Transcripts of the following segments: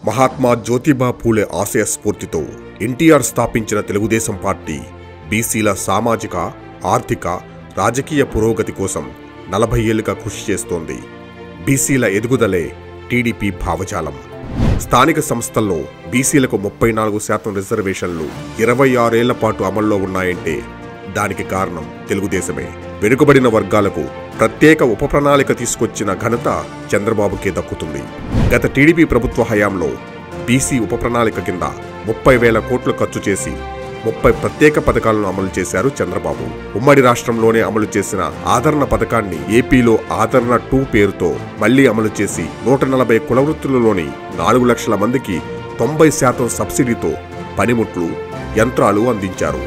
మహాత్మా జ్యోతిబా పూలే ఆశయ స్ఫూర్తితో ఎన్టీఆర్ స్థాపించిన తెలుగుదేశం పార్టీ బీసీల సామాజిక, ఆర్థిక, రాజకీయ పురోగతి కోసం 40 ఏళ్లుగా కృషి చేస్తోంది. బీసీల ఎదుగుదలే టీడీపీ భావజాలం. స్థానిక సంస్థల్లో బీసీలకు 34% రిజర్వేషన్లు 26 ఏళ్ల పాటు అమల్లో ఉన్నాయంటే దానికి కారణం తెలుగుదేశమే. వెనుకబడిన వర్గాలకు ప్రత్యేక ఉప ప్రణాళిక తీసుకొచ్చిన ఘనత చంద్రబాబుకే దక్కుతుంది. గత టీడీపీ ప్రభుత్వ హయాంలో బీసీ ఉప ప్రణాళిక కింద 30,000 కోట్లు ఖర్చు చేసి 30 ప్రత్యేక పథకాలను అమలు చేశారు చంద్రబాబు. ఉమ్మడి రాష్ట్రంలోనే అమలు చేసిన ఆదరణ పథకాన్ని ఏపీలో ఆదరణ 2 పేరుతో మళ్లీ అమలు చేసి 140 కులవృత్తులలోని 4 లక్షల మందికి 90% సబ్సిడీతో పనిముట్లు, యంత్రాలు అందించారు.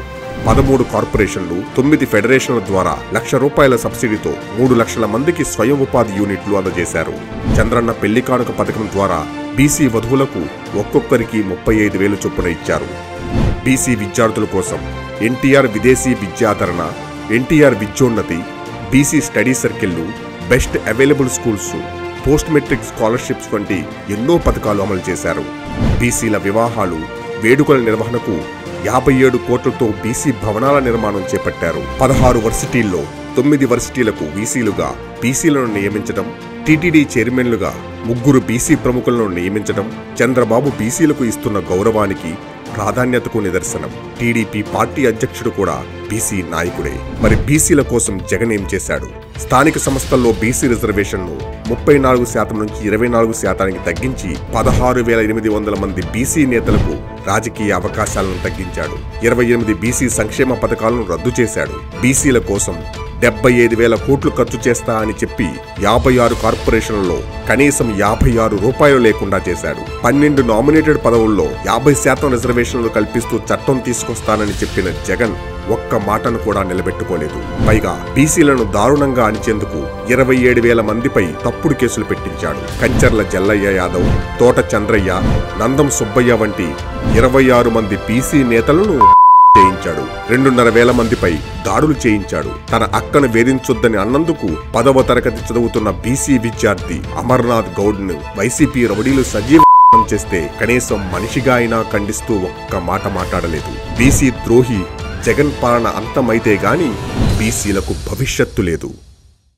13 కార్పొరేషన్లు, 9 ఫెడరేషన్ల ద్వారా ₹1,00,000 సబ్సిడీతో 3 లక్షల మందికి స్వయం ఉపాధి యూనిట్లు అందజేశారు. చంద్రన్న పెళ్లి కానుక పథకం ద్వారా బీసీ వధువులకు ఒక్కొక్కరికి 35,000 చొప్పున ఇచ్చారు. బీసీ విద్యార్థుల కోసం ఎన్టీఆర్ విదేశీ విద్యాధరణ, ఎన్టీఆర్ విద్యోన్నతి, బీసీ స్టడీ సర్కిళ్లు, best available schools, post matric scholarships వంటి ఎన్నో పథకాలు అమలు చేశారు. బీసీల వివాహాలు, వేడుకల నిర్వహణకు 57 కోట్లతో బీసీ భవనాల నిర్మాణం చేపట్టారు. 16 వర్సిటీల్లో 9 వర్సిటీలకు వీసీలుగా బీసీలను నియమించడం, టీటీడీ చైర్మన్లుగా 3 బీసీ ప్రముఖులను నియమించడం చంద్రబాబు బీసీలకు ఇస్తున్న గౌరవానికి, ప్రాధాన్యతకు నిదర్శనం. టీడీపీ పార్టీ అధ్యక్షుడు కూడా బీసీ నాయకుడే. మరి బీసీల కోసం జగన్ ఏం చేశాడు? స్థానిక సంస్థల్లో బీసీ రిజర్వేషన్ను 34% నుంచి 24% తగ్గించి 16,800 మంది బీసీ నేతలకు రాజకీయ అవకాశాలను తగ్గించాడు. 28 బీసీ సంక్షేమ పథకాలను రద్దు చేశాడు. బీసీల కోసం 75,000 కోట్లు ఖర్చు చేస్తా అని చెప్పి 56 కార్పొరేషన్లలో కనీసం ₹56 లేకుండా చేశాడు. 12 నామినేటెడ్ పదవుల్లో 50% రిజర్వేషన్లు కల్పిస్తూ చట్టం తీసుకొస్తానని చెప్పిన జగన్ ఒక్క మాటను కూడా నిలబెట్టుకోలేదు. పైగా బీసీలను దారుణంగా అణిచేందుకు 27,000 మందిపై తప్పుడు కేసులు పెట్టించాడు. కంచర్ల జల్లయ్య యాదవ్, తోట చంద్రయ్య, నందం సుబ్బయ్య వంటి 26 మంది బీసీ నేతలను చేయించాడు. 2,500 మందిపై దాడులు చేయించాడు. తన అక్కను వేధించొద్దని అన్నందుకు 10వ తరగతి చదువుతున్న బీసీ విద్యార్థి అమర్నాథ్ గౌడ్ ను వైసీపీ రౌడీలు సజీవం చేస్తే కనీసం మనిషిగా అయినా ఖండిస్తూ ఒక్క మాట మాట్లాడలేదు. బీసీ ద్రోహి జగన్ పాలన అంతమైతే గాని బీసీలకు భవిష్యత్తు లేదు.